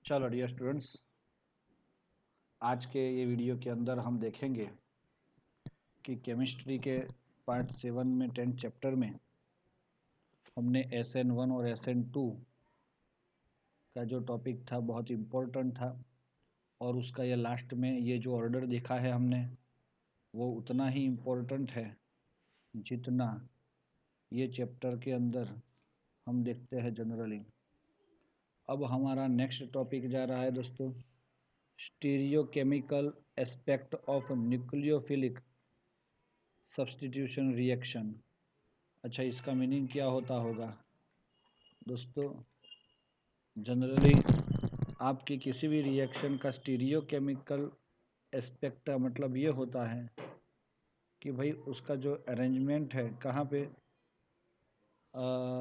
चलो dear students, आज के ये वीडियो के अंदर हम देखेंगे कि केमिस्ट्री के पार्ट 7 में 10th चैप्टर में हमने SN1 और SN2 का जो टॉपिक था बहुत इम्पोर्टेंट था, और उसका ये लास्ट में ये जो ऑर्डर देखा है हमने वो उतना ही इम्पोर्टेंट है जितना ये चैप्टर के अंदर हम देखते हैं जनरली। अब हमारा नेक्स्ट टॉपिक जा रहा है दोस्तों, stereochemical aspect of nucleophilic substitution reaction. अच्छा, इसका मीनिंग क्या होता होगा दोस्तों? जनरली आपकी किसी भी रिएक्शन का स्टीरियोकेमिकल एस्पेक्ट का मतलब ये होता है कि भाई उसका जो अरेंजमेंट है कहाँ पे,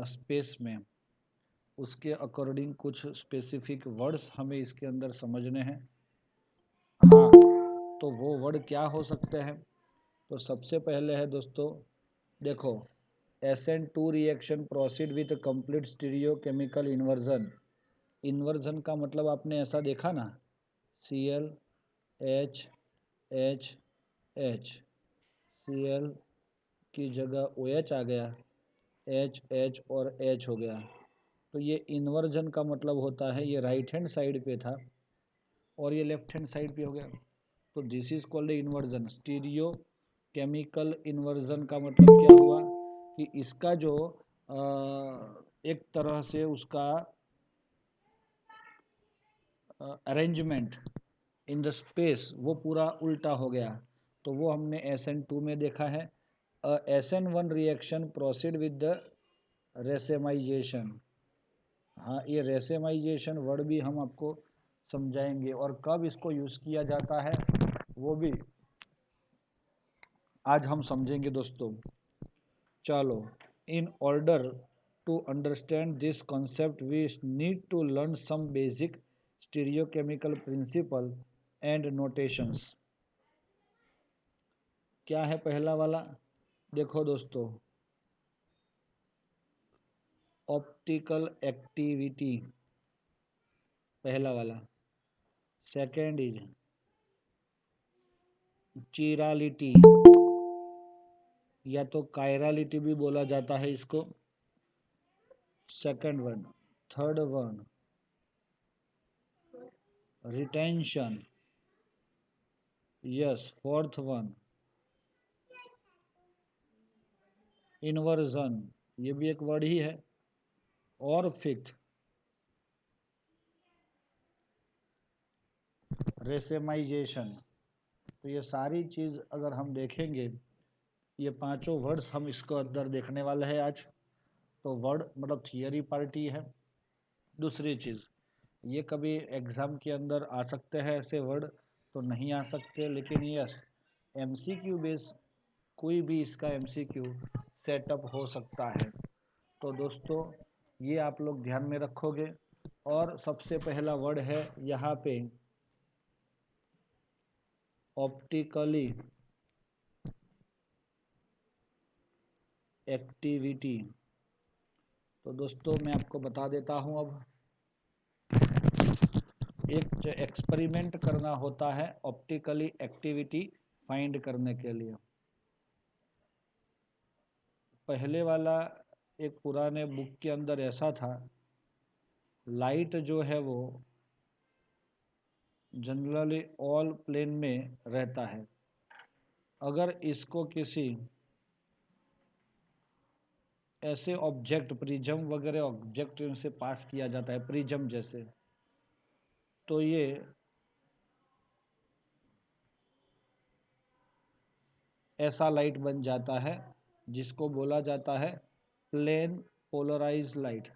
स्पेस में, उसके अकॉर्डिंग कुछ स्पेसिफिक वर्ड्स हमें इसके अंदर समझने हैं। हाँ, तो वो वर्ड क्या हो सकते हैं? तो सबसे पहले है दोस्तों, देखो, SN2 reaction proceed with complete stereochemical inversion. Inversion का मतलब आपने ऐसा देखा ना, Cl H H H, Cl की जगह OH आ गया, H H और H हो गया। तो ये इन्वर्जन का मतलब होता है, ये राइट हैंड साइड पे था और ये लेफ्ट हैंड साइड पे हो गया, तो this is called inversion. Stereo chemical inversion का मतलब क्या हुआ कि इसका जो एक तरह से उसका अरेंजमेंट इन द स्पेस वो पूरा उल्टा हो गया। तो वो हमने SN2 में देखा है। SN1 reaction proceed with the racemization. हाँ, ये रेसेमाइजेशन वर्ड भी हम आपको समझाएंगे और कब इसको यूज़ किया जाता है वो भी आज हम समझेंगे दोस्तों। चलो, in order to understand this concept we need to learn some basic stereochemical principle and notations. क्या है पहला वाला? देखो दोस्तों, ऑप्टिकल एक्टिविटी पहला वाला। सेकेंड इज चिरालिटी, या तो कायरालिटी भी बोला जाता है इसको। Second one. Third one retention. Yes, fourth one inversion, ये भी एक वर्ड ही है। और फिफ्थ रेसेमाइजेशन। तो ये सारी चीज़ अगर हम देखेंगे, ये पांचों वर्ड्स हम इसको अंदर देखने वाले हैं आज। तो वर्ड मतलब थियरी पार्टी है। दूसरी चीज़, ये कभी एग्ज़ाम के अंदर आ सकते हैं ऐसे वर्ड, तो नहीं आ सकते, लेकिन यस, MCQ बेस कोई भी इसका MCQ सेटअप हो सकता है। तो दोस्तों, ये आप लोग ध्यान में रखोगे। और सबसे पहला वर्ड है यहाँ पे ऑप्टिकली एक्टिविटी। तो दोस्तों मैं आपको बता देता हूँ, अब एक एक्सपेरिमेंट करना होता है ऑप्टिकली एक्टिविटी फाइंड करने के लिए। पहले वाला एक पुराने बुक के अंदर ऐसा था, लाइट जो है वो जनरली ऑल प्लेन में रहता है। अगर इसको किसी ऐसे ऑब्जेक्ट, प्रिज्म वगैरह ऑब्जेक्ट से पास किया जाता है, प्रिज्म जैसे, तो ये ऐसा लाइट बन जाता है जिसको बोला जाता है plane polarise light.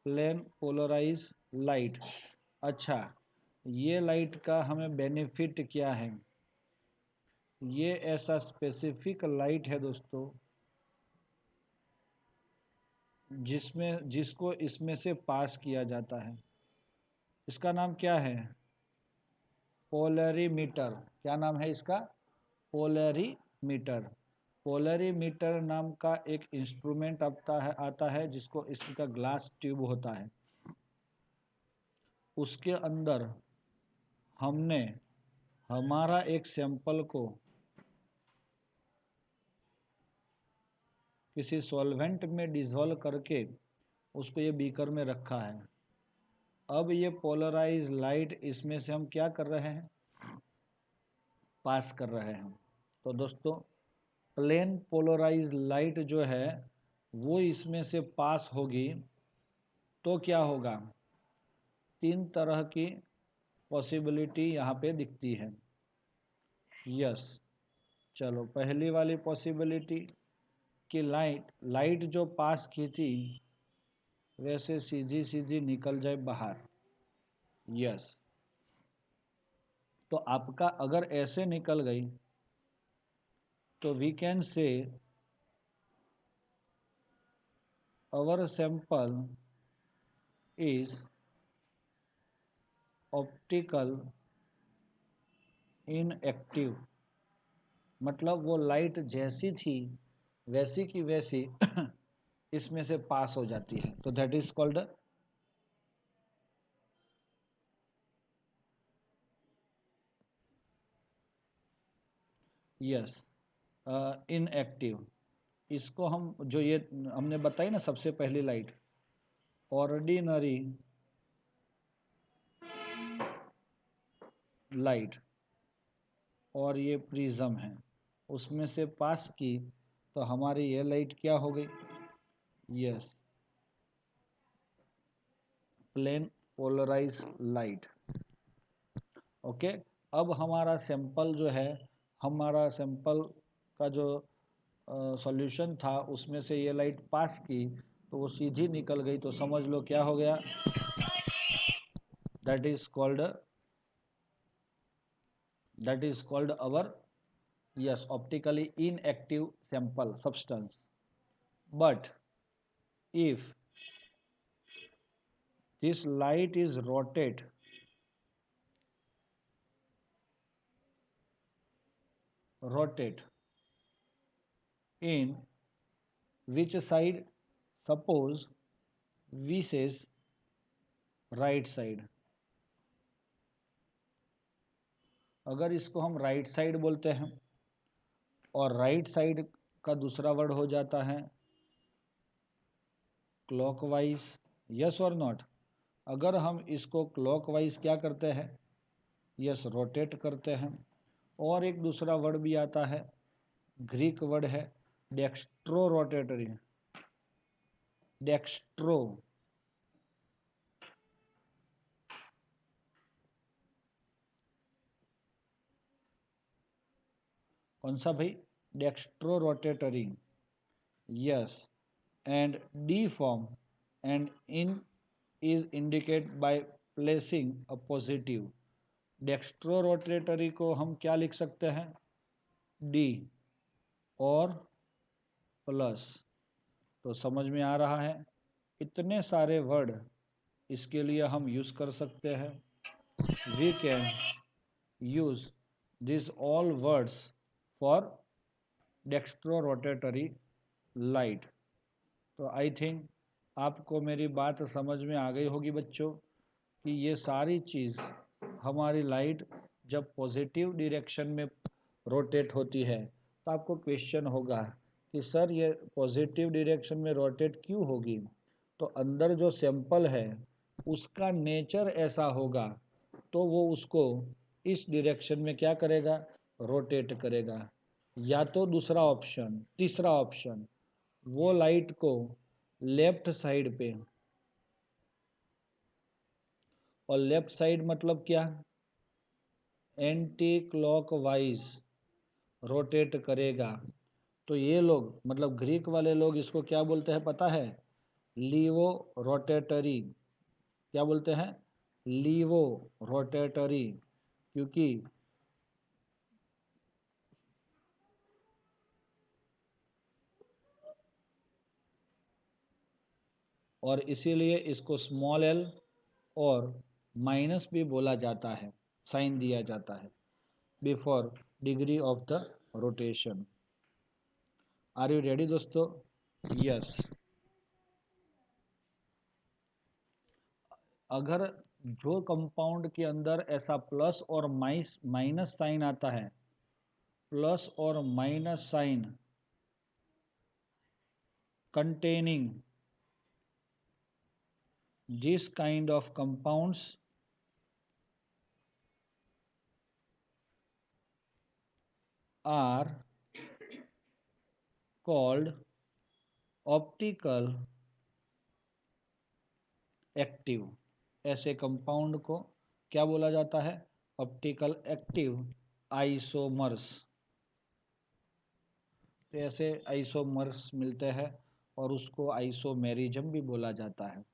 Plane polarise light. अच्छा, ये लाइट का हमें बेनिफिट क्या है? ये ऐसा स्पेसिफिक लाइट है दोस्तों जिसको इसमें से पास किया जाता है। इसका नाम क्या है? पोलरीमीटर, क्या नाम है इसका? पोलरीमीटर। पोलरीमीटर नाम का एक इंस्ट्रूमेंट आता है जिसको इसका ग्लास ट्यूब होता है। उसके अंदर हमने हमारा एक सैंपल को किसी सॉल्वेंट में डिसॉल्व करके उसको ये बीकर में रखा है। अब ये पोलराइज लाइट इसमें से हम क्या कर रहे हैं? पास कर रहे हैं। तो दोस्तों प्लेन पोलराइज लाइट जो है वो इसमें से पास होगी तो क्या होगा? 3 तरह की पॉसिबिलिटी यहाँ पे दिखती है। यस, चलो पहली वाली पॉसिबिलिटी कि लाइट जो पास की थी वैसे सीधी सीधी निकल जाए बाहर। यस, तो आपका अगर ऐसे निकल गई तो we can say our sample is optical inactive, मतलब वो लाइट जैसी थी वैसी की वैसी इसमें से पास हो जाती है। तो that is called yes inactive. इसको हम जो ये हमने बताई ना सबसे पहली लाइट, ऑर्डिनरी लाइट और ये प्रिज्म है, उसमें से पास की तो हमारी ये लाइट क्या हो गई? Yes, plane polarise light. Okay, अब हमारा सैंपल जो है, हमारा सैंपल का जो सॉल्यूशन था उसमें से ये लाइट पास की तो वो सीधी निकल गई, तो समझ लो क्या हो गया? That is called our yes optically inactive sample substance. But if this light is rotate in which side? Suppose V says right side, अगर इसको हम राइट साइड बोलते हैं और राइट साइड का दूसरा वर्ड हो जाता है क्लॉकवाइज, यस और नॉट? अगर हम इसको क्लॉकवाइज क्या करते हैं? यस, रोटेट करते हैं। और एक दूसरा वर्ड भी आता है, ग्रीक वर्ड है डेक्स्ट्रो रोटेटरी, डेक्स्ट्रो। कौन सा भाई? Dextro rotatory. Yes, and D form and in is indicate by placing a positive। Dextro rotatory को हम क्या लिख सकते हैं? D और प्लस। तो समझ में आ रहा है, इतने सारे वर्ड इसके लिए हम यूज कर सकते हैं। We can use this all words for dextro rotatory light. तो आई थिंक आपको मेरी बात समझ में आ गई होगी बच्चों कि ये सारी चीज़ हमारी लाइट जब पॉजिटिव डायरेक्शन में रोटेट होती है तो आपको क्वेश्चन होगा कि सर ये पॉजिटिव डायरेक्शन में रोटेट क्यों होगी? तो अंदर जो सैंपल है उसका नेचर ऐसा होगा तो वो उसको इस डायरेक्शन में क्या करेगा? रोटेट करेगा। या तो दूसरा ऑप्शन, तीसरा ऑप्शन, वो लाइट को लेफ्ट साइड पे, और लेफ्ट साइड मतलब क्या? एंटी क्लॉकवाइज रोटेट करेगा। तो ये लोग मतलब ग्रीक वाले लोग इसको क्या बोलते हैं पता है? Laevo rotatory. क्या बोलते हैं? Laevo rotatory. क्योंकि और इसीलिए इसको स्मॉल एल और माइनस भी बोला जाता है। साइन दिया जाता है before degree of the rotation. Are you ready दोस्तों? यस। अगर जो कंपाउंड के अंदर ऐसा प्लस और माइनस साइन आता है, प्लस और minus sign containing this kind of compounds are called optical active. ऐसे कंपाउंड को क्या बोला जाता है? Optical active isomers. तो ऐसे आइसोमर्स मिलते हैं और उसको आइसोमेरिज्म भी बोला जाता है।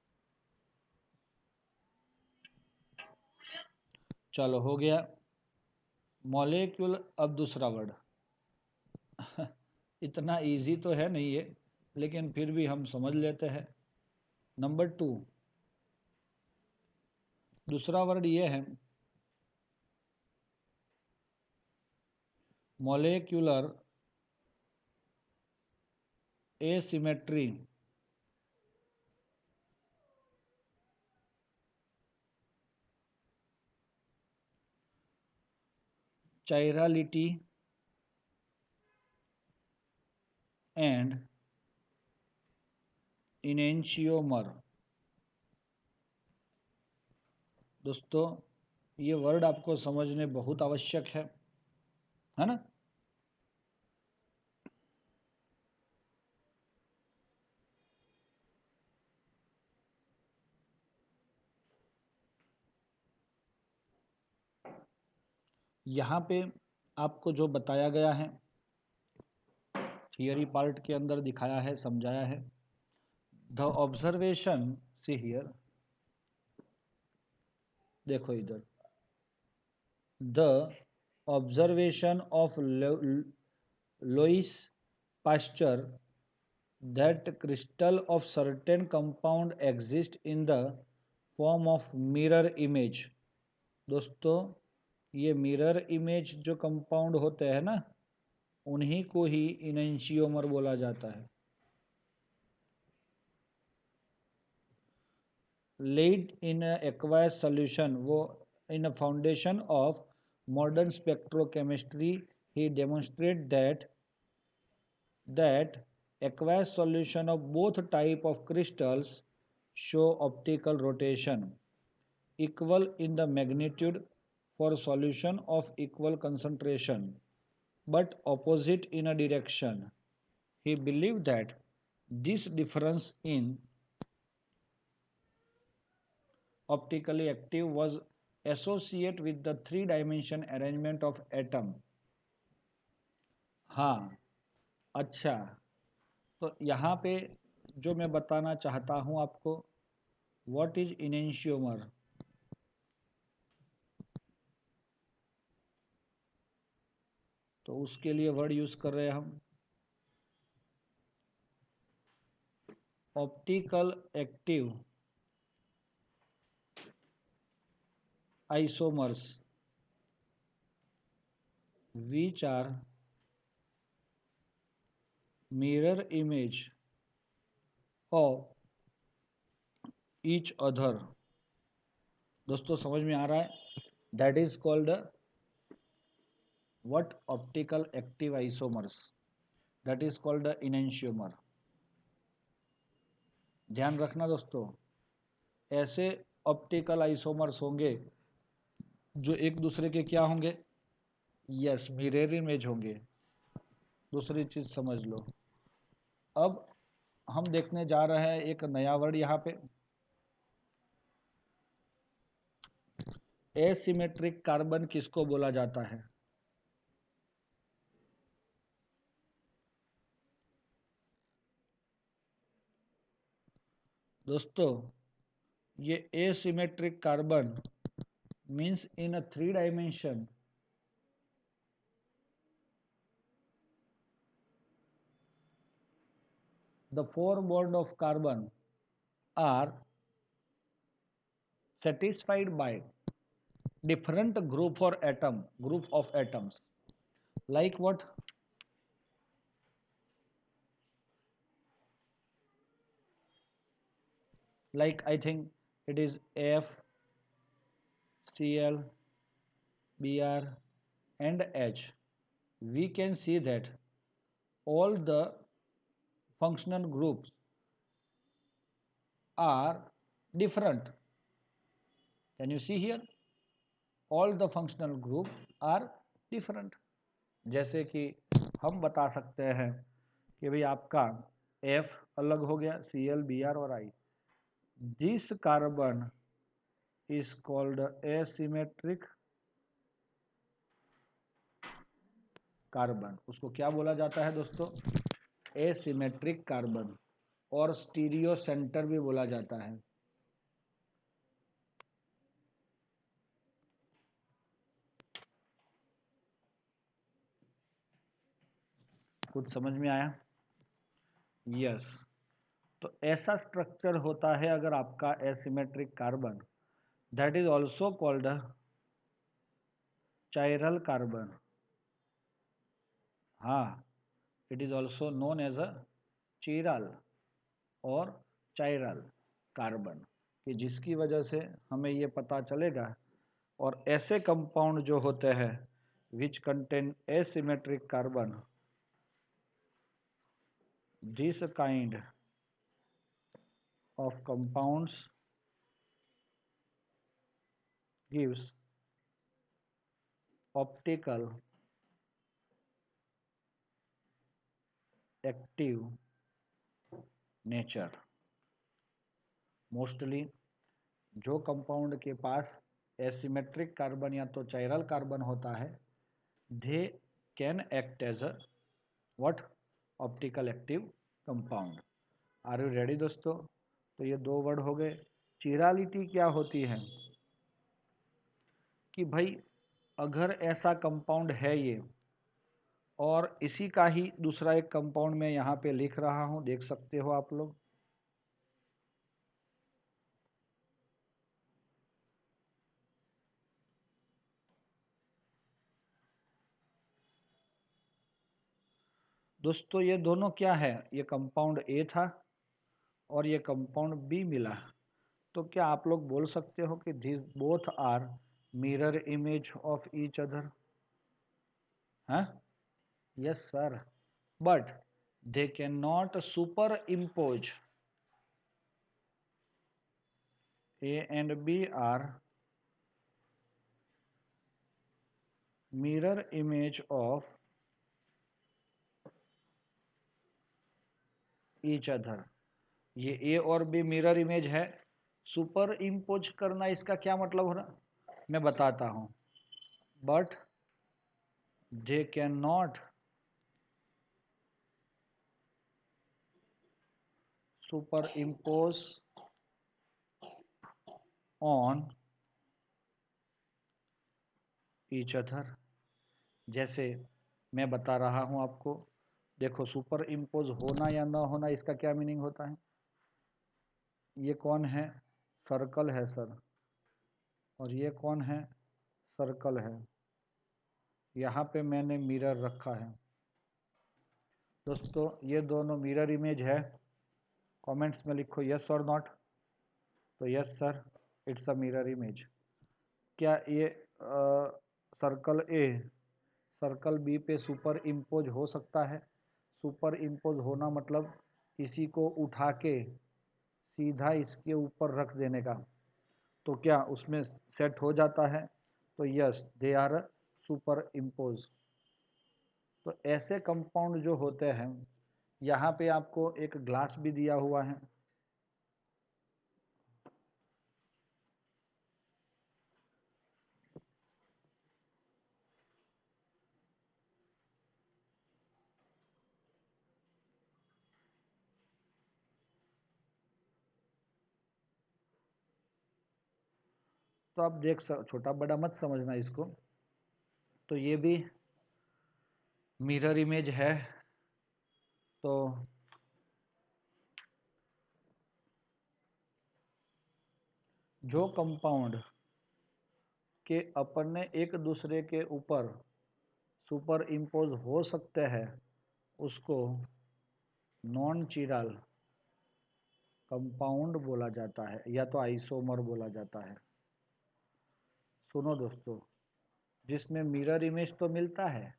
चलो हो गया मॉलिक्यूल। अब दूसरा वर्ड इतना इजी तो है नहीं है, लेकिन फिर भी हम समझ लेते हैं। नंबर 2, दूसरा वर्ड ये है मॉलिक्यूलर एसिमेट्री। चाइरालिटी and enantiomer. दोस्तों ये वर्ड आपको समझने बहुत आवश्यक है ना? यहाँ पे आपको जो बताया गया है, थियरी पार्ट के अंदर दिखाया है, समझाया है। द ऑब्जर्वेशन, सी हियर, देखो इधर, the observation of Louis Pasteur that crystal of certain compound exist in the form of mirror image। दोस्तों ये मिरर इमेज जो कंपाउंड होते हैं ना, उन्हीं को ही इनेंशियोमर बोला जाता है। laid in a aqueous solution, वो in a foundation of modern spectrochemistry he demonstrate that aqueous solution of both type of crystals show optical rotation equal in the magnitude for solution of equal concentration but opposite in a direction. He believed that this difference in optically active was associated with the three-dimension arrangement of atom। हाँ, अच्छा, तो यहाँ पे जो मैं बताना चाहता हूँ आपको, व्हाट इज इनेंशियोमर? तो उसके लिए वर्ड यूज कर रहे हैं हम optical active isomers which are mirror image of each other। दोस्तों समझ में आ रहा है? That is called what optical active isomers, that is called the enantiomer। ध्यान रखना दोस्तों, ऐसे ऑप्टिकल आइसोमर्स होंगे जो एक दूसरे के क्या होंगे? यस, मिरर इमेज होंगे। दूसरी चीज समझ लो। अब हम देखने जा रहे हैं एक नया वर्ड यहाँ पे, एसिमेट्रिक कार्बन किसको बोला जाता है? दोस्तों ये asymmetric carbon means in a three dimension the four bond of carbon are satisfied by different group of atoms, like what? Like I think it is F, Cl, Br and H. We can see that all the functional groups are different. Can you see here? All the functional group are different. जैसे कि हम बता सकते हैं कि भाई आपका F अलग हो गया, Cl, Br और I. This carbon is called asymmetric carbon. उसको क्या बोला जाता है दोस्तों? Asymmetric carbon. और स्टीरियो सेंटर भी बोला जाता है. कुछ समझ में आया? यस. तो ऐसा स्ट्रक्चर होता है अगर आपका asymmetric carbon, that is also called chiral carbon. हाँ, it is also known as a chiral or chiral carbon, कि जिसकी वजह से हमें ये पता चलेगा. और ऐसे कंपाउंड जो होते हैं which contain asymmetric carbon, this kind of compounds gives optical active nature. Mostly जो कंपाउंड के पास एसिमेट्रिक कार्बन या तो चायरल कार्बन होता है, they can act as a what? Optical active compound. Are you ready दोस्तों? तो ये दो वर्ड हो गए. चिरालिटी क्या होती है? कि भाई अगर ऐसा कंपाउंड है ये, और इसी का ही दूसरा एक कंपाउंड मैं यहाँ पे लिख रहा हूँ, देख सकते हो आप लोग. दोस्तों ये दोनों क्या है? ये कंपाउंड ए था और ये कंपाउंड बी मिला. तो क्या आप लोग बोल सकते हो कि this both are mirror image of each other? हाँ, yes sir. But they can not superimpose. A and B are mirror image of each other. ये ए और बी मिरर इमेज है. सुपर इम्पोज करना इसका क्या मतलब हो रहा? मैं बताता हूं. But they can not superimpose on each other. जैसे मैं बता रहा हूं आपको. देखो, सुपर इम्पोज होना या ना होना इसका क्या मीनिंग होता है? ये कौन है? सर्कल है सर. और ये कौन है? सर्कल है. यहाँ पे मैंने मिरर रखा है. दोस्तों ये दोनों मिरर इमेज है. कमेंट्स में लिखो यस और नॉट. तो yes sir, it's a mirror image. क्या ये सर्कल ए सर्कल बी पे सुपर इम्पोज हो सकता है? सुपर इम्पोज होना मतलब इसी को उठा के सीधा इसके ऊपर रख देने का. तो क्या उसमें सेट हो जाता है? तो yes, they are super impose. तो ऐसे कंपाउंड जो होते हैं, यहाँ पे आपको एक ग्लास भी दिया हुआ है. तो आप देख छोटा बड़ा मत समझना इसको. तो ये भी मिरर इमेज है. तो जो कंपाउंड कि अपने एक दूसरे के ऊपर सुपर इम्पोज हो सकते हैं उसको नॉन चिरल कंपाउंड बोला जाता है या तो आइसोमर बोला जाता है। सुनो दोस्तों, जिसमें मिरर इमेज तो मिलता है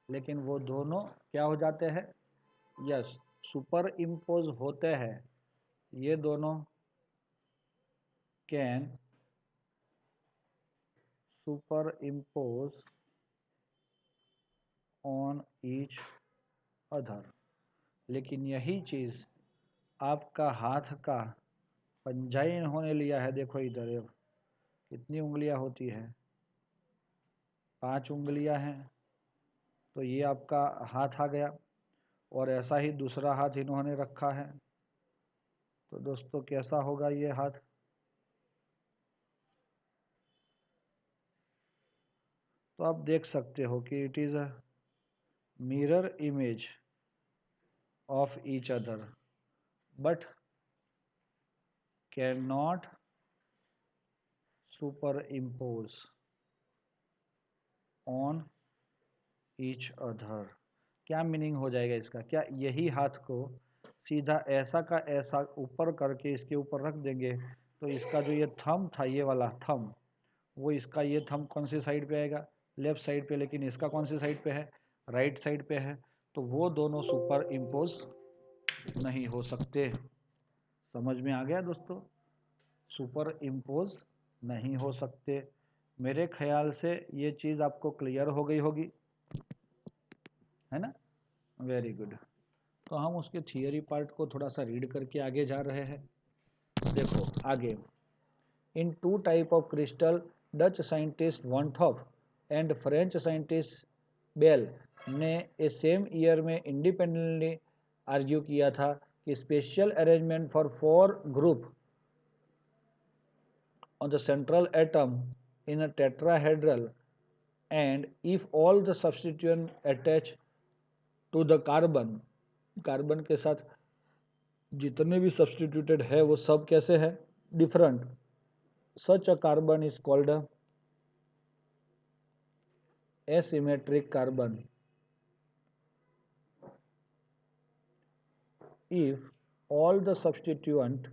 लेकिन वो दोनों क्या हो जाते हैं, यस, सुपर इम्पोज होते हैं। ये दोनों can super impose on each other. लेकिन यही चीज़ आपका हाथ का पंजा ही इन्होंने लिया है। देखो इधर ये कितनी उंगलियां होती है, 5 उंगलियां हैं, तो ये आपका हाथ आ गया और ऐसा ही दूसरा हाथ इन्होंने रखा है। तो दोस्तों कैसा होगा ये हाथ? तो आप देख सकते हो कि it is a mirror image of each other but can not superimpose on each other. क्या मीनिंग हो जाएगा इसका? क्या यही हाथ को सीधा ऐसा का ऐसा ऊपर करके इसके ऊपर रख देंगे तो इसका जो ये थंब था, ये वाला थंब, वो इसका ये थंब कौन सी साइड पे आएगा? लेफ्ट साइड पे। लेकिन इसका कौन सी साइड पे है? राइट साइड पे है। तो वो दोनों सुपर इम्पोज नहीं हो सकते। समझ में आ गया दोस्तों? सुपर इम्पोज नहीं हो सकते। मेरे ख्याल से ये चीज़ आपको क्लियर हो गई होगी, है ना? Very good. तो हम उसके थियरी पार्ट को थोड़ा सा रीड करके आगे जा रहे हैं। देखो आगे, in two type of crystal Dutch scientist van Hoff and French scientist Bel ने ए सेम ईयर में इंडिपेंडेंटली आर्ग्यू किया था कि special arrangement for 4 group on the central atom in a tetrahedral, and if all the substituent attach to the carbon, carbon के साथ जितने भी substituted है वो सब कैसे है? Different. Such a carbon is called asymmetric carbon if all the substituent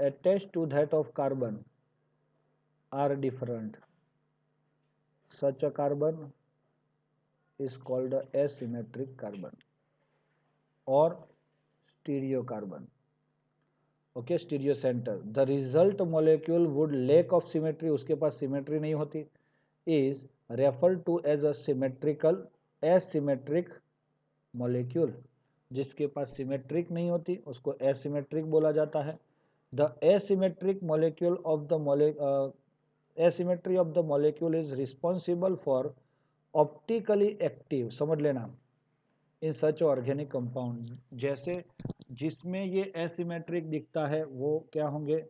attached to that of carbon are different. Such a carbon is called asymmetric carbon or stereocarbon. Okay, stereo centre. The result molecule would lack of symmetry, उसके पास symmetry नहीं होती, is refer to as a symmetrical asymmetric molecule. जिसके पास symmetric नहीं होती उसको asymmetric बोला जाता है। The asymmetric molecule of the asymmetry of the molecule is responsible for optically active, समझ लेना, इन सच ऑर्गेनिक कंपाउंड। जैसे जिसमें ये एसिमेट्रिक दिखता है वो क्या होंगे?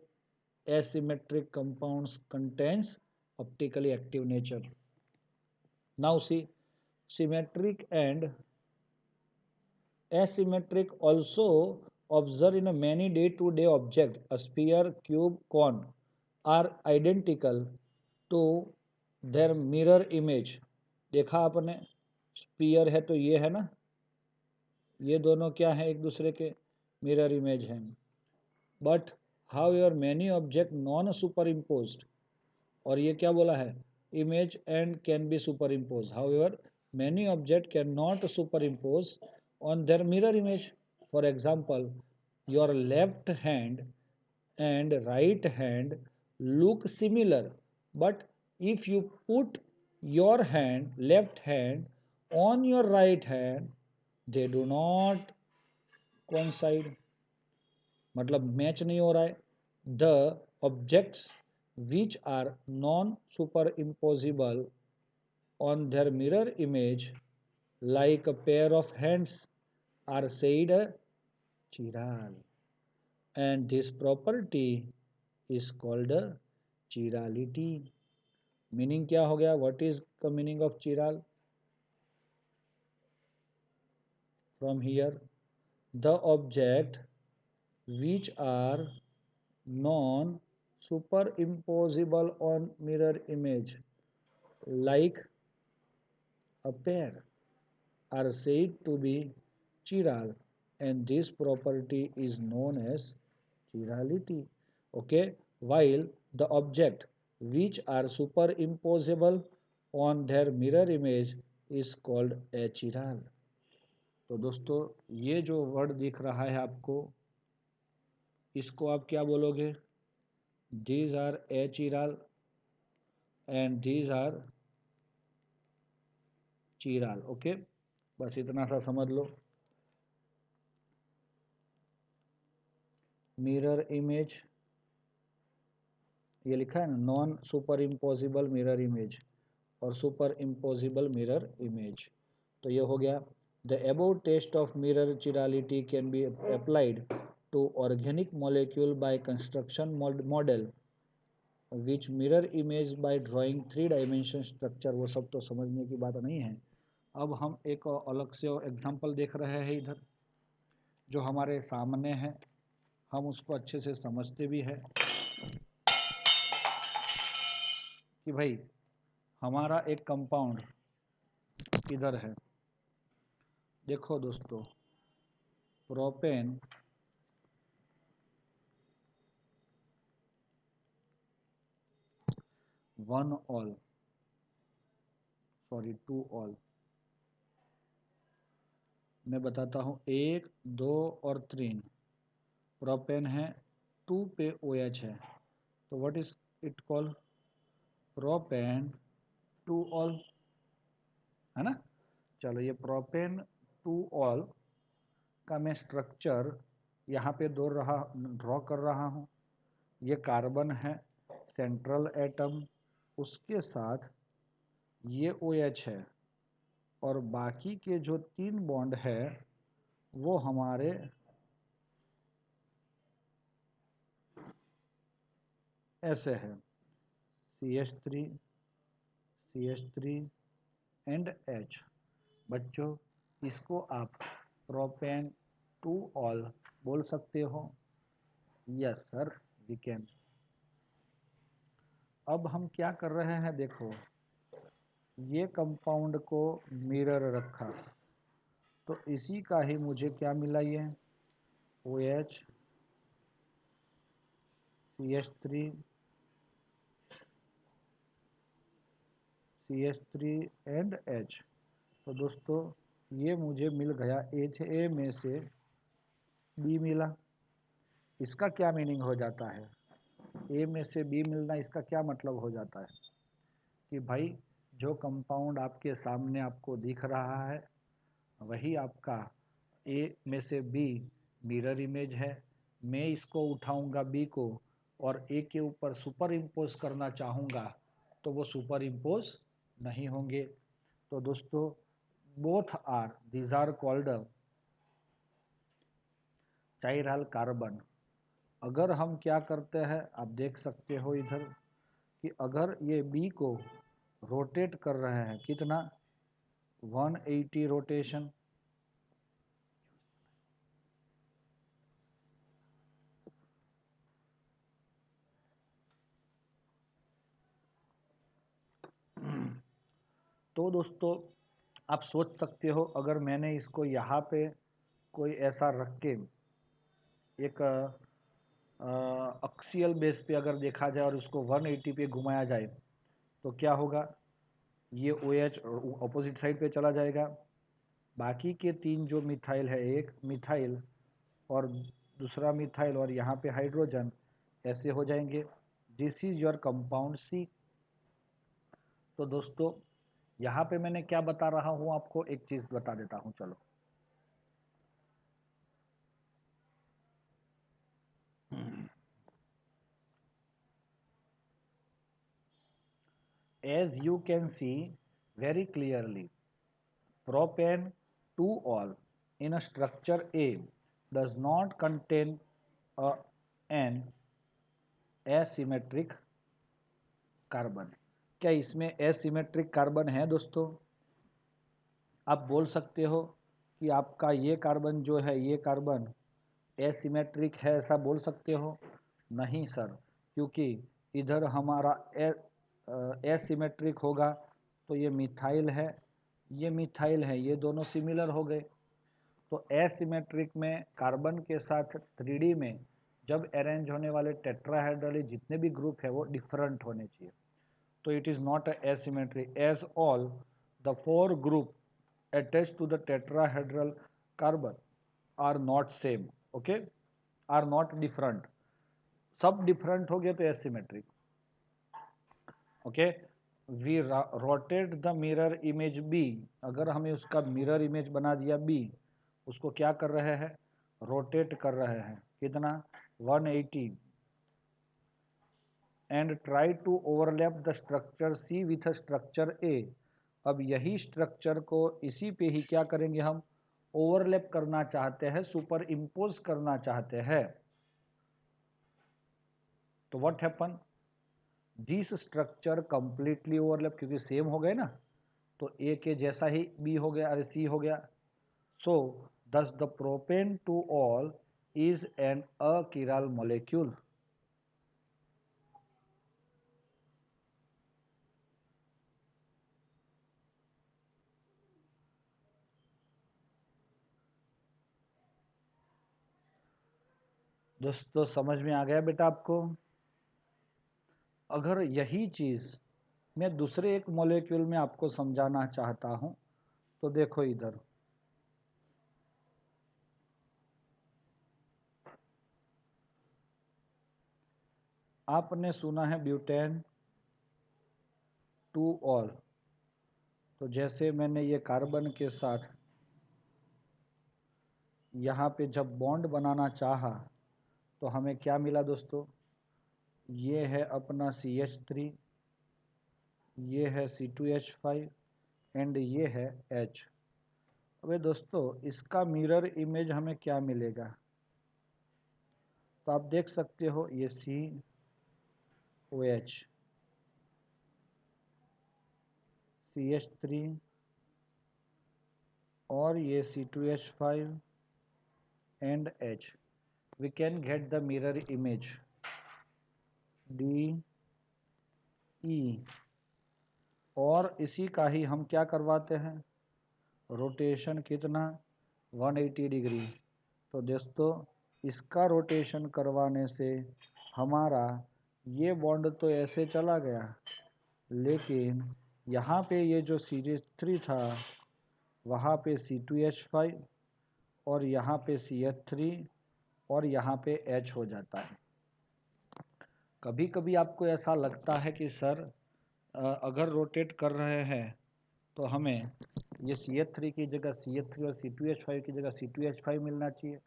Asymmetric compounds contains optically active nature. Now see, symmetric and asymmetric also observed in a many day-to-day object. A sphere, cube, cone are identical to their mirror image. देखा आपने, स्पीयर है तो ये है ना, ये दोनों क्या है? एक दूसरे के मिरर इमेज हैं। But how ever many object non super imposed, और ये क्या बोला है? Image and can be super impose, how ever many object can not super impose on their mirror image. For example, your left hand and right hand look similar, but if you put your left hand on your right hand, they do not coincide, मतलब match नहीं हो रहा है। The objects which are non superimposable on their mirror image, like a pair of hands, are said chiral, and this property is called chirality. Meaning क्या हो गया? What is the meaning of chiral? From here, the object which are non superimposable on mirror image like a pair are said to be chiral, and this property is known as chirality. Okay, while the object which are superimposable on their mirror image is called achiral. तो दोस्तों ये जो word दिख रहा है आपको, इसको आप क्या बोलोगे? these are achiral and these are chiral. Okay, बस इतना सा समझ लो. मिरर इमेज, ये लिखा है ना, non superimposable mirror image और सुपर इम्पोजिबल मिरर इमेज. तो ये हो गया. The above test of mirror chirality can be applied to organic molecule by construction model which mirror image by drawing 3 dimension structure. वो सब तो समझने की बात नहीं है. अब हम एक अलग से एग्जाम्पल देख रहे हैं इधर, जो हमारे सामने है, हम उसको अच्छे से समझते भी है कि भाई हमारा एक कंपाउंड इधर है. देखो दोस्तों, प्रोपेन 2 ऑल. मैं बताता हूँ 1, 2 और 3. प्रोपेन है, 2 पे OH है, तो what is it call? Propane 2 all, है ना. चलो, ये प्रोपेन 2 ऑल का मैं स्ट्रक्चर यहाँ पे ड्रॉ कर रहा हूँ. ये कार्बन है, सेंट्रल एटम, उसके साथ ये OH है, और बाकी के जो 3 बॉन्ड है वो हमारे ऐसे है, CH3 CH3 एंड H. बच्चों, इसको आप प्रोपेन 2 ऑल बोल सकते हो. Yes sir, we can. अब हम क्या कर रहे हैं, देखो ये कंपाउंड को मिरर रखा, तो इसी का ही मुझे क्या मिला, ये OH CH3 एंड H. तो दोस्तों ये मुझे मिल गया HA में से B मिला. इसका क्या मीनिंग हो जाता है? A में से B मिलना, इसका क्या मतलब हो जाता है कि भाई जो कंपाउंड आपके सामने आपको दिख रहा है वही आपका A में से B मिरर इमेज है. मैं इसको उठाऊंगा B को और A के ऊपर सुपर इम्पोज करना चाहूँगा तो वो सुपर इम्पोज नहीं होंगे. तो दोस्तों both are, these are called chiral carbon. अगर हम क्या करते हैं, आप देख सकते हो इधर कि अगर ये B को रोटेट कर रहे हैं, कितना, 180 रोटेशन, तो दोस्तों आप सोच सकते हो अगर मैंने इसको यहाँ पे कोई ऐसा रख के एक एक्सियल बेस पे अगर देखा जाए और उसको 180 पे घुमाया जाए तो क्या होगा? ये OH अपोजिट साइड पे चला जाएगा. बाकी के 3 जो मिथाइल है, एक मिथाइल और दूसरा मिथाइल और यहाँ पे हाइड्रोजन, ऐसे हो जाएंगे. This is your compound C. तो दोस्तों यहाँ पे मैंने क्या बता रहा हूँ आपको, एक चीज बता देता हूँ. चलो, as you can see very clearly, propane 2 all in a structure A does not contain an asymmetric carbon. क्या इसमें एसिमेट्रिक कार्बन है दोस्तों? आप बोल सकते हो कि आपका ये कार्बन जो है, ये कार्बन एसिमेट्रिक है, ऐसा बोल सकते हो? नहीं सर, क्योंकि इधर हमारा एसिमेट्रिक होगा, तो ये मिथाइल है, ये मिथाइल है, ये दोनों सिमिलर हो गए। तो एसिमेट्रिक में कार्बन के साथ 3D में जब अरेंज होने वाले टेट्राहेड्रल जितने भी ग्रुप है वो डिफरेंट होने चाहिए। तो it is not asymmetric as all the 4 group attached to the tetrahedral carbon are not same, okay, are not different। सब डिफरेंट हो गए तो asymmetric. Okay, we rotate the mirror image B, अगर हमें उसका मिरर इमेज बना दिया B, उसको क्या कर रहे हैं, रोटेट कर रहे हैं, कितना 180, and try to overlap the structure C with structure A. अब यही स्ट्रक्चर को इसी पे ही क्या करेंगे, हम ओवरलैप करना चाहते हैं, सुपर इम्पोज करना चाहते हैं। तो what happen, this structure completely overlap, क्योंकि सेम हो गए ना, तो ए के जैसा ही बी हो गया, अरे सी हो गया। So this the propane two ol is an achiral molecule. दोस्तों समझ में आ गया बेटा आपको? अगर यही चीज मैं दूसरे एक मॉलिक्यूल में आपको समझाना चाहता हूं, तो देखो इधर, आपने सुना है ब्यूटेन टू ऑल। तो जैसे मैंने ये कार्बन के साथ यहाँ पे जब बॉन्ड बनाना चाहा, तो हमें क्या मिला दोस्तों, ये है अपना CH3, ये है C2H5 एंड ये है H। अबे दोस्तों इसका मिरर इमेज हमें क्या मिलेगा, तो आप देख सकते हो ये COH, CH3 और ये C2H5 and H। We can get the mirror image DE, और इसी का ही हम क्या करवाते हैं, रोटेशन कितना 180 डिग्री। तो दोस्तों इसका रोटेशन करवाने से हमारा ये बॉन्ड तो ऐसे चला गया, लेकिन यहाँ पे ये जो CH3 था वहाँ पे C2H5 और यहाँ पे CH3 और यहाँ पे H हो जाता है। कभी कभी आपको ऐसा लगता है कि सर अगर रोटेट कर रहे हैं तो हमें ये CH3 की जगह CH3 और C2H5 की जगह C2H5 मिलना चाहिए,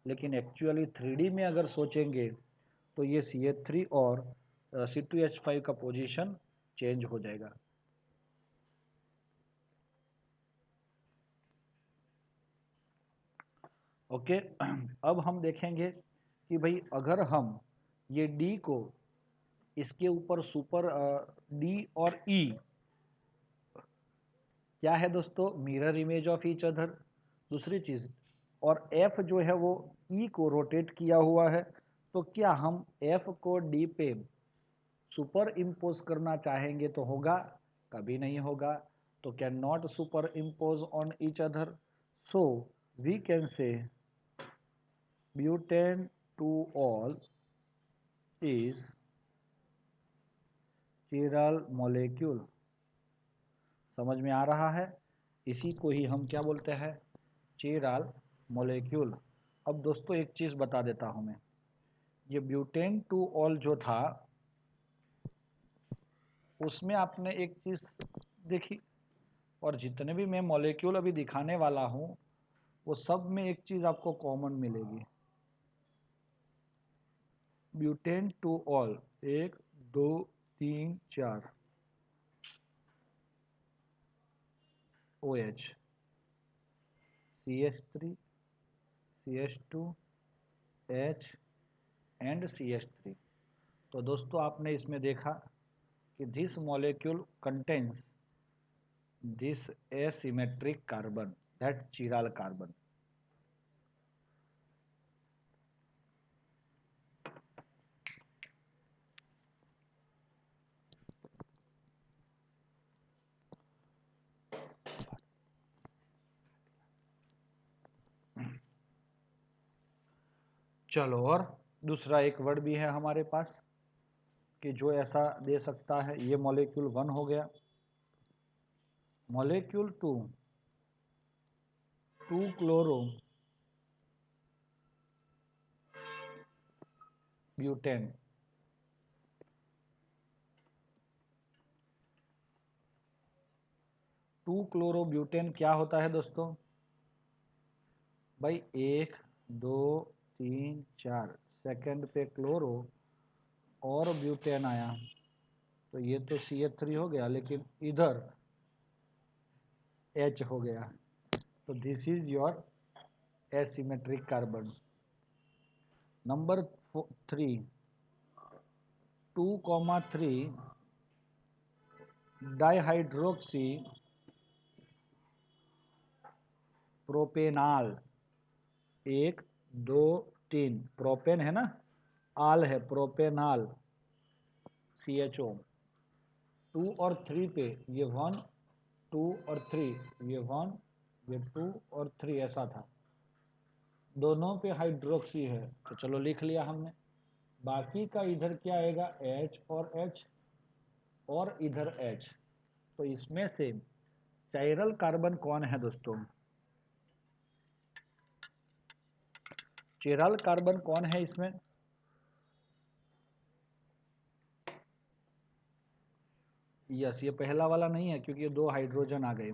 लेकिन एक्चुअली 3D में अगर सोचेंगे तो ये CH3 और C2H5 का पोजीशन चेंज हो जाएगा। ओके, अब हम देखेंगे कि भाई अगर हम ये D को इसके ऊपर सुपर D और E क्या है दोस्तों, mirror image of each other, दूसरी चीज, और F जो है वो E को रोटेट किया हुआ है, तो क्या हम F को D पे सुपर इम्पोज करना चाहेंगे तो होगा, कभी नहीं होगा। तो can not superimpose on each other, so we can say butane two ol is chiral molecule. समझ में आ रहा है? इसी को ही हम क्या बोलते हैं, चिरल मॉलिक्यूल। अब दोस्तों एक चीज बता देता हूं मैं, ये ब्यूटेन टू ऑल जो था उसमें आपने एक चीज देखी, और जितने भी मैं मॉलिक्यूल अभी दिखाने वाला हूं वो सब में एक चीज आपको कॉमन मिलेगी, butane two all, 1 2 3 4 OH, CH3, CH2, H and CH3। तो दोस्तों आपने इसमें देखा कि this molecule contains this asymmetric carbon, that chiral carbon। चलो, और दूसरा एक वर्ड भी है हमारे पास कि जो ऐसा दे सकता है। ये मॉलिक्यूल 1 हो गया। Molecule 2, 2 chloro butane. 2 chloro butane क्या होता है दोस्तों? भाई 1 2 3 4 सेकंड पे क्लोरो और ब्यूटेन आया, तो ये तो CH3 हो गया, लेकिन इधर H हो गया। तो this is your asymmetric carbon. Number 3, 2,3 dihydroxy propanal. 1 2 3 propane है ना, आल है प्रोपेनाल CHO। 2 और 3 पे ये 1 2 और 3, ये 1 ये 2 और 3 ऐसा था। दोनों पे हाइड्रोक्सी है, तो चलो लिख लिया हमने। बाकी का इधर क्या आएगा? H और H और इधर H। तो इसमें से चाइरल कार्बन कौन है दोस्तों? चिरल कार्बन कौन है इसमें? यस, ये पहला वाला नहीं है, क्योंकि ये 2 हाइड्रोजन आ गए।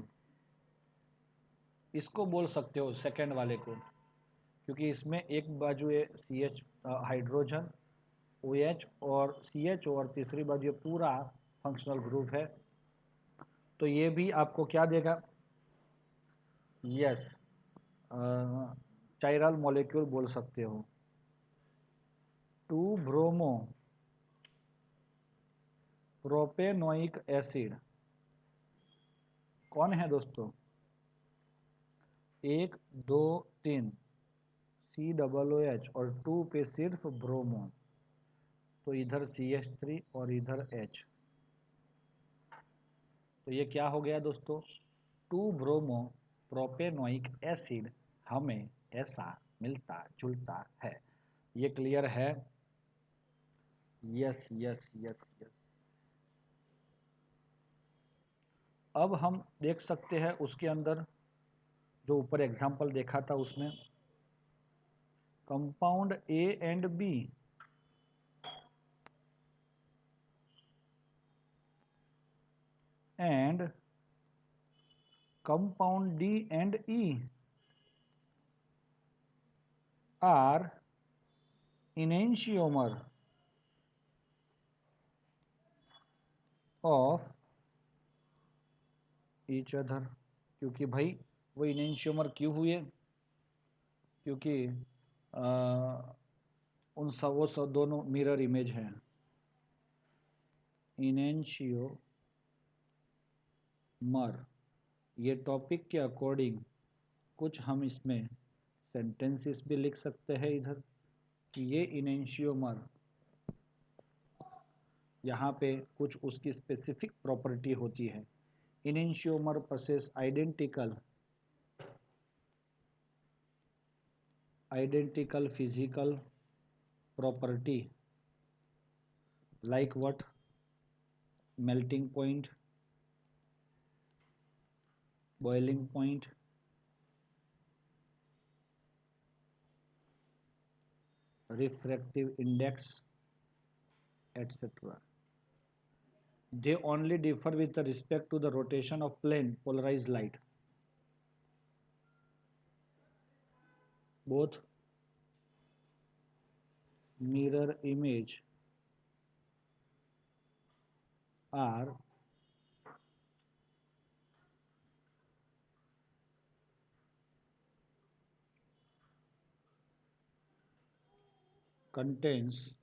इसको बोल सकते हो सेकंड वाले को, क्योंकि इसमें एक बाजू है CH हाइड्रोजन OH और CH, और तीसरी बाजू ये पूरा फंक्शनल ग्रुप है। तो ये भी आपको क्या देगा? यस, चाइरल मॉलिक्यूल बोल सकते हो। 2 ब्रोमो प्रोपेनोइक एसिड कौन है दोस्तों? 1 2 3 COOH और 2 पे सिर्फ ब्रोमो, तो इधर CH3 और इधर H। तो ये क्या हो गया दोस्तों? 2 ब्रोमो प्रोपेनोइक एसिड हमें ऐसा मिलता जुलता है। ये क्लियर है? Yes yes yes yes. अब हम देख सकते हैं उसके अंदर, जो ऊपर एग्जाम्पल देखा था उसमें, compound A and B and compound D and E are enantiomer of each other. क्योंकि भाई वो इनेंशियोमर क्यों हुए? क्योंकि उन सब वो सब दोनों मिरर इमेज हैं। इनेंशियोमर, ये टॉपिक के अकॉर्डिंग कुछ हम इसमें सेंटेंसेस भी लिख सकते हैं इधर कि ये इनेंशियोमर, यहाँ पे कुछ उसकी स्पेसिफिक प्रॉपर्टी होती है। Enantiomer possess identical physical property like what? Melting point, boiling point, refractive index, etc. They only differ with respect to the rotation of plane polarized light. Both mirror image are contains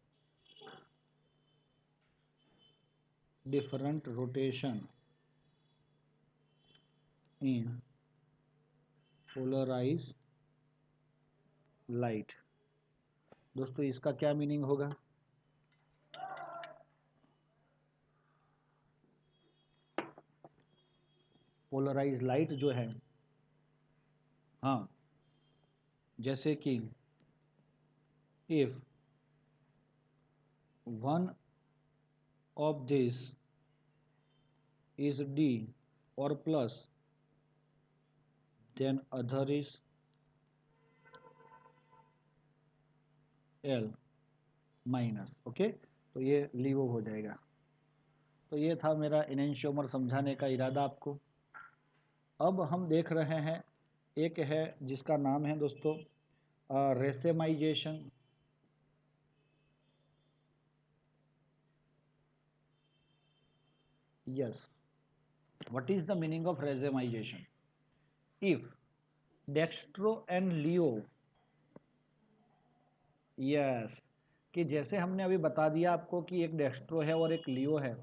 different rotation in polarized light। दोस्तों इसका क्या meaning होगा? Polarise light जो है, हाँ, जैसे कि if one of these is D or plus, then other is L minus. Okay, तो ये लीवो हो जाएगा। तो ये था मेरा इनेंशियोमर समझाने का इरादा आपको। अब हम देख रहे हैं, एक है जिसका नाम है दोस्तों racemization. Yes, what is the meaning of racemization? If dextro and laevo, yes, कि जैसे हमने अभी बता दिया आपको कि एक डेक्स्ट्रो है और एक लियो है,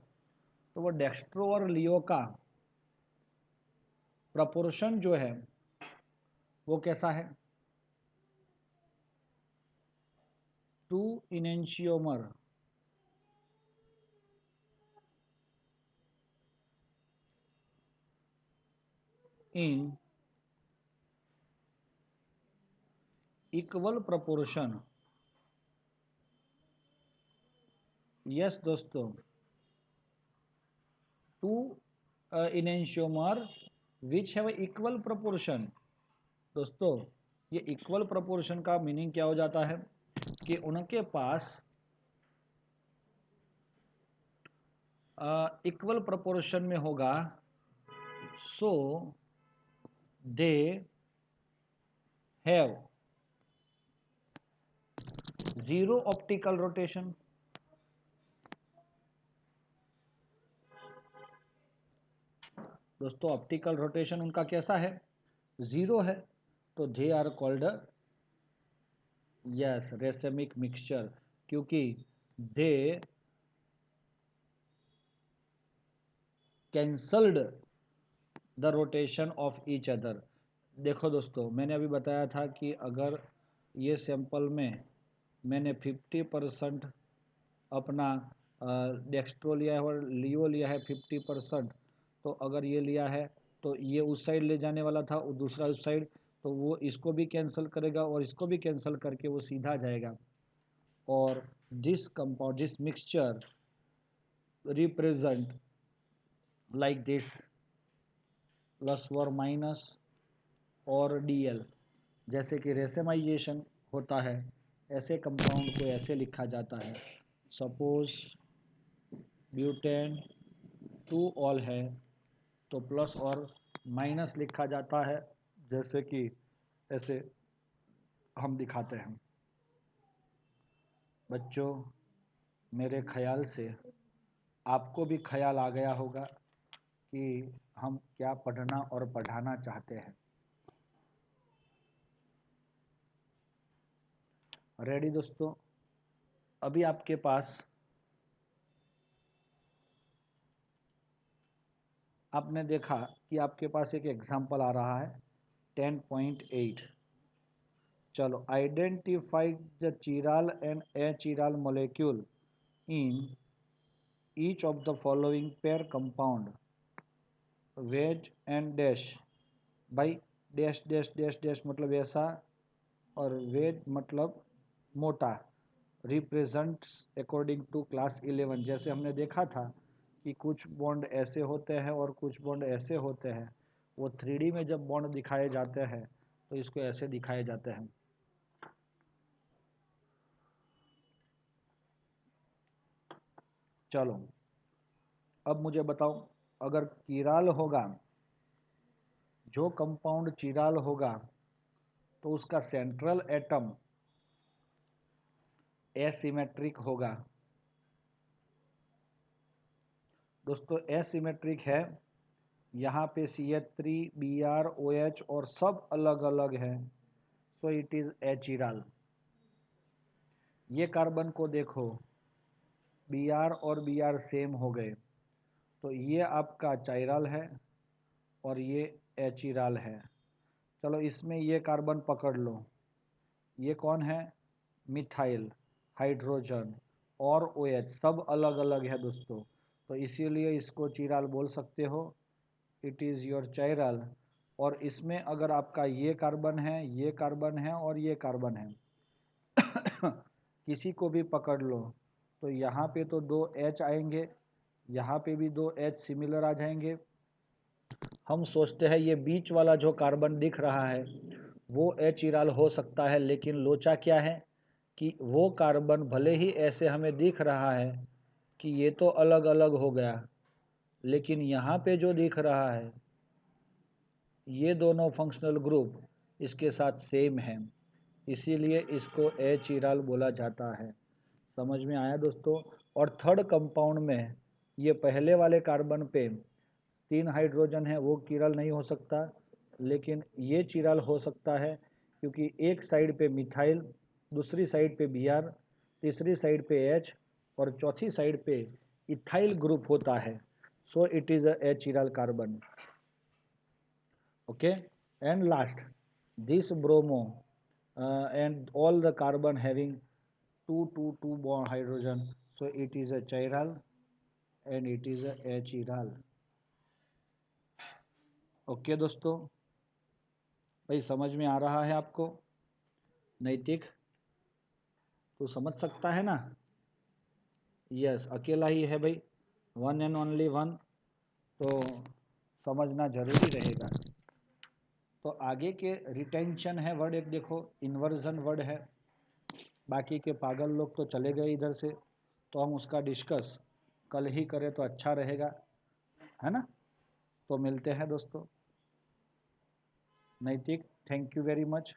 तो वो डेक्स्ट्रो और लियो का प्रपोर्शन जो है वो कैसा है? Two enantiomer in equal proportion. Yes दोस्तों, two enantiomer which have equal proportion. दोस्तों, ये इक्वल प्रपोर्शन का मीनिंग क्या हो जाता है कि उनके पास इक्वल प्रपोर्शन में होगा, so they have zero optical rotation. दोस्तों, ऑप्टिकल रोटेशन उनका कैसा है? जीरो है। तो they are called yes racemic mixture, क्योंकि they cancelled the rotation of each other. देखो दोस्तों, मैंने अभी बताया था कि अगर ये सैंपल में मैंने 50% अपना डेक्स्ट्रो लिया है और लियो लिया है 50%, तो अगर ये लिया है तो ये उस साइड ले जाने वाला था और दूसरा उस साइड, तो वो इसको भी कैंसिल करेगा और इसको भी कैंसिल करके वो सीधा जाएगा। और this compound, this mixture represent like this plus और माइनस और डीएल। जैसे कि रेसेमाइजेशन होता है, ऐसे कंपाउंड को ऐसे लिखा जाता है। सपोज ब्यूटेन 2 ऑल है तो प्लस और माइनस लिखा जाता है, जैसे कि ऐसे हम दिखाते हैं। बच्चों, मेरे ख्याल से आपको भी ख्याल आ गया होगा कि हम क्या पढ़ना और पढ़ाना चाहते हैं। रेडी दोस्तों? अभी आपके पास आपने देखा कि आपके पास एक एग्जाम्पल आ रहा है 10.8। चलो, identify the chiral and achiral molecule in each of the following pair compound wedge and dash. भाई, डैश डैश डैश डैश मतलब ऐसा, और वेज मतलब मोटा, रिप्रेजेंट्स अकॉर्डिंग टू क्लास 11। जैसे हमने देखा था कि कुछ बॉन्ड ऐसे होते हैं और कुछ बॉन्ड ऐसे होते हैं। वो 3D में जब बॉन्ड दिखाए जाते हैं तो इसको ऐसे दिखाए जाते हैं। चलो, अब मुझे बताओ, अगर चिराल होगा, जो कंपाउंड चिराल होगा, तो उसका सेंट्रल एटम एसिमेट्रिक होगा। दोस्तों, एसिमेट्रिक है, यहाँ पे CH3 Br OH और सब अलग अलग है, सो इट इज एचिराल। ये कार्बन को देखो, Br और Br सेम हो गए, तो ये आपका चाइराल है और ये एचिराल है। चलो, इसमें ये कार्बन पकड़ लो, ये कौन है? मिथाइल हाइड्रोजन और OH सब अलग अलग है दोस्तों, तो इसीलिए इसको चिराल बोल सकते हो। It is your chiral. और इसमें अगर आपका ये कार्बन है, ये कार्बन है और ये कार्बन है किसी को भी पकड़ लो तो यहाँ पे तो 2 H आएंगे, यहाँ पे भी 2 H सिमिलर आ जाएंगे। हम सोचते हैं ये बीच वाला जो कार्बन दिख रहा है वो H इराल हो सकता है, लेकिन लोचा क्या है कि वो कार्बन भले ही ऐसे हमें दिख रहा है कि ये तो अलग अलग हो गया, लेकिन यहाँ पे जो दिख रहा है ये दोनों फंक्शनल ग्रुप इसके साथ सेम है, इसीलिए इसको H इराल बोला जाता है। समझ में आया दोस्तों? और थर्ड कंपाउंड में ये पहले वाले कार्बन पे 3 हाइड्रोजन है, वो किरल नहीं हो सकता, लेकिन ये चिरल हो सकता है क्योंकि एक साइड पे मिथाइल, दूसरी साइड पे Br, तीसरी साइड पे H और चौथी साइड पे इथाइल ग्रुप होता है। So it is a chiral carbon. Okay, and last this bromo and all the carbon having 2 bond hydrogen, so it is a chiral and it is a achiral। Okay दोस्तों, भाई समझ में आ रहा है आपको? नैतिक तो समझ सकता है ना? यस, अकेला ही है भाई, वन एंड ओनली वन, तो समझना जरूरी रहेगा। तो आगे के रिटेंशन है वर्ड, एक देखो इन्वर्जन वर्ड है, बाकी के पागल लोग तो चले गए इधर से, तो हम उसका डिस्कस कल ही करें तो अच्छा रहेगा, है ना? तो मिलते हैं दोस्तों। नैतिक, थैंक यू वेरी मच।